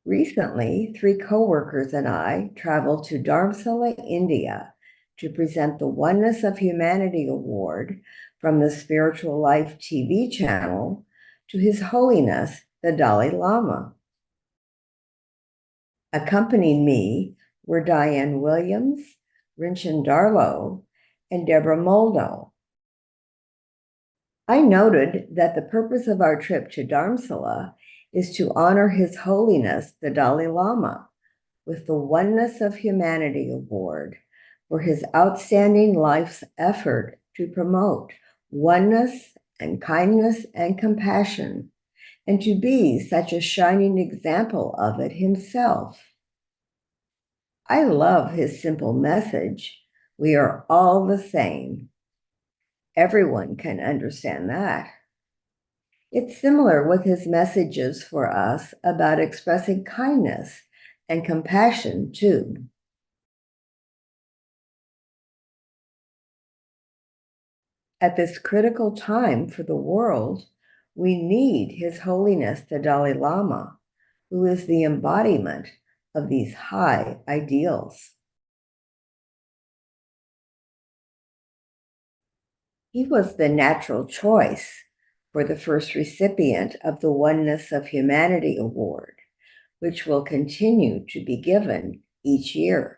Recently, 3 coworkers and I traveled to Dharamsala, India, to present the Oneness of Humanity Award from the Spiritual Life TV channel to His Holiness, the Dalai Lama. Accompanying me were Diane Williams, Rinchen Darlow, and Deborah Moldo. I noted that the purpose of our trip to Dharamsala is to honor His Holiness, the Dalai Lama, with the Oneness of Humanity Award for his outstanding life's effort to promote oneness and kindness and compassion, and to be such a shining example of it himself. I love his simple message, we are all the same. Everyone can understand that. It's similar with his messages for us about expressing kindness and compassion too. At this critical time for the world, we need His Holiness the Dalai Lama, who is the embodiment of these high ideals. He was the natural choice for the first recipient of the Oneness of Humanity Award, which will continue to be given each year.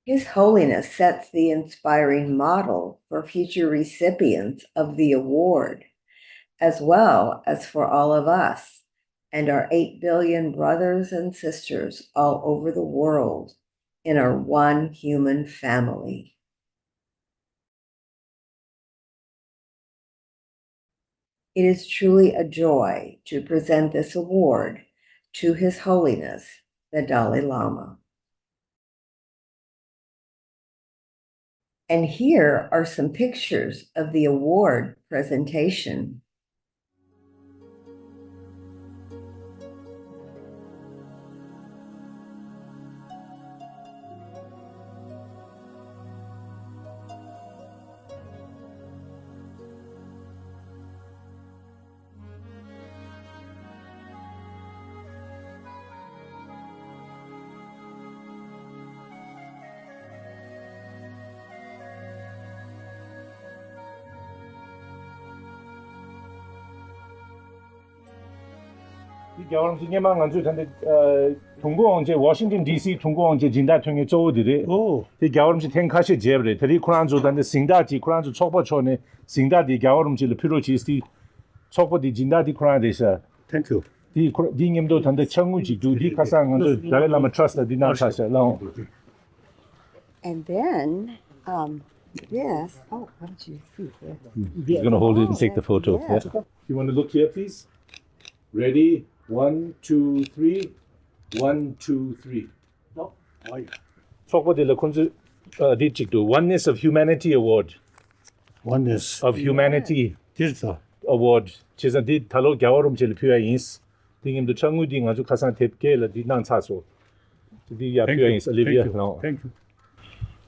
His Holiness sets the inspiring model for future recipients of the award, as well as for all of us and our 8 billion brothers and sisters all over the world in our one human family. It is truly a joy to present this award to His Holiness, the Dalai Lama. And here are some pictures of the award presentation. 겨울은 진행만 안주 근데 통공 이제 워싱턴 DC 통공 이제 진다 통해 조들이 이 겨울은 탱카시 제브레 들이 쿠란조 단데 싱다티 쿠란조 촉보촌에 싱다디 겨울은 질 필요지스티 촉보디 진다디 쿠란데서 땡큐 디 딩임도 단데 청우지 두디 가상 안주 달라마 트러스트 디나사샤 랑 And then yes, oh, how did you see that? You're going to hold it and take the photo. Yeah. You want to look here, please? Ready? 1, 2, 3. 1, 2, 3. Oh, yeah. 촉보딜라 콘주 디직도 Oneness of Humanity Award. Oneness Of Humanity 디지털 Award. 제가 디 달로 겨울음 질 표현인스. 딩임도 청우딩 아주 가상 탭게라 디난 차소. 디 표현인스 Olivia. Thank you.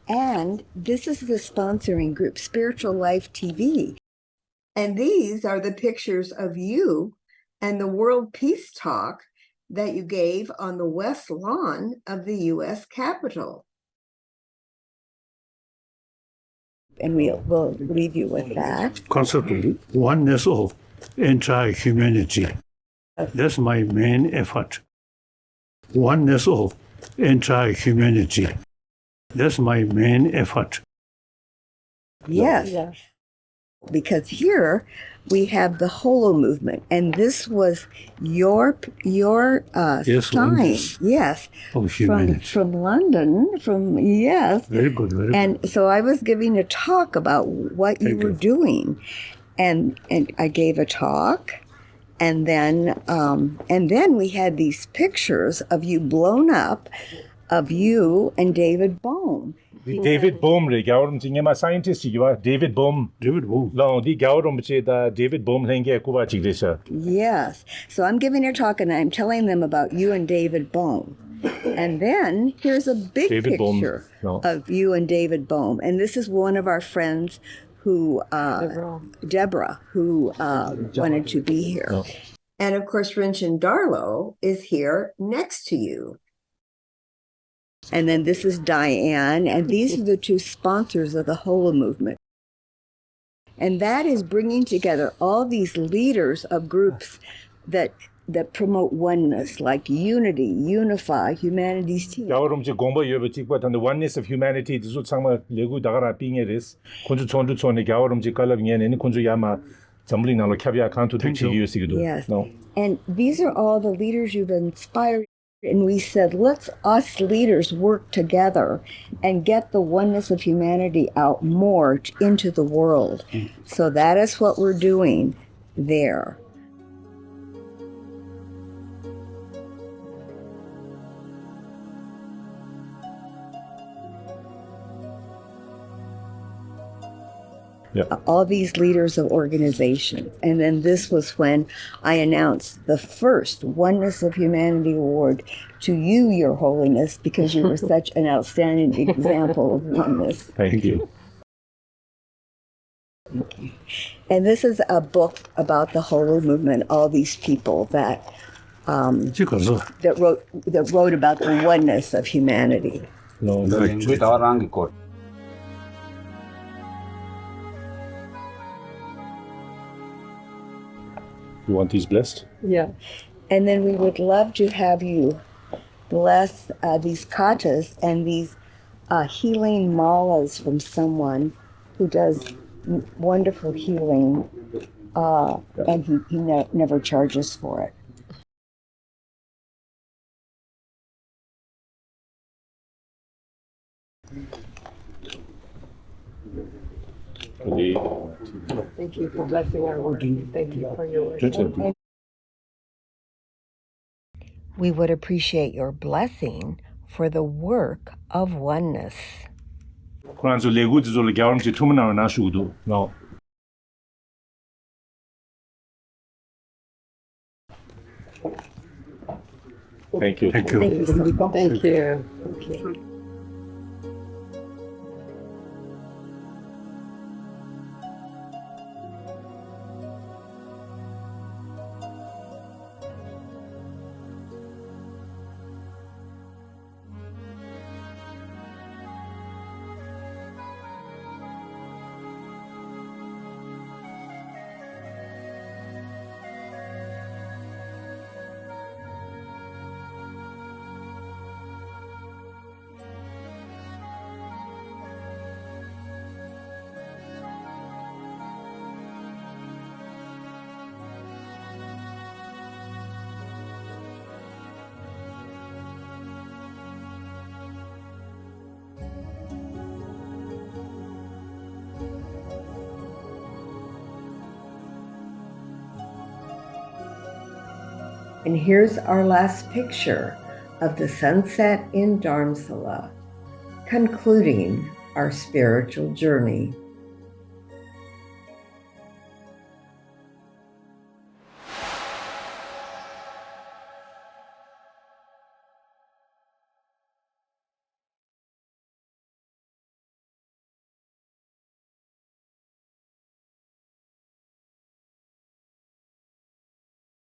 And this is the sponsoring group, Spiritual Life TV. And these are the pictures of you and the World Peace Talk that you gave on the West Lawn of the U.S. Capitol. And we'll leave you with that. Concept of oneness of entire humanity. That's my main effort. Oneness of entire humanity. That's my main effort. Yes. Because here we have the Holo movement, and this was your Yes, sign, oneness yes, of humanity. from London, yes. Very good, very And so I was giving a talk about what you Thank were you. doing, and I gave a talk, and then we had these pictures of you blown up, of you and David Bohm. David Bohm, 겨울음 진행마 사이언티스트가 David Bohm. David Bohm. 너 디 겨울음 제다 David Bohm 생게 쿠바 지그레셔. Yes. So I'm giving a talk and I'm telling them about you and David Bohm. And then here's a big David Bohm, picture no. of you and David Bohm. And this is one of our friends who, Deborah, who wanted to be here. No. And of course, Rinchen Darlo is here next to you. And then this is Diane, and these are the two sponsors of the Hola movement. And that is bringing together all these leaders of groups that promote oneness, like unity, unify, humanity's team. 야오름지 공부 여버직 but on the oneness of humanity this 상마 레고 다가라 빙에레스 군주 촌주 촌에 야오름지 깔라빙에는 군주 야마 점블링 나로 캬비아 칸투 되치기요시기도. Yes. No. And these are all the leaders you've inspired. And we said, let's us leaders work together and get the oneness of humanity out more into the world. So that is what we're doing there. Yeah. All these leaders of organizations. And then this was when I announced the first Oneness of Humanity Award to you, Your Holiness, because you were such an outstanding example of oneness. Thank you. And this is a book about the Holy Movement, all these people that wrote about the oneness of humanity. No. With our Angkor. You want these blessed? Yeah. And then we would love to have you bless these katas and these healing malas from someone who does wonderful healing, and he never charges for it. Thank you for blessing our work. Thank you for your work. We would appreciate your blessing for the work of oneness. 그런서 레고지졸 야오름지 투문나로 나슈도. No. Thank you. Thank you. Thank you. Okay. And here's our last picture of the sunset in Dharamsala, concluding our spiritual journey.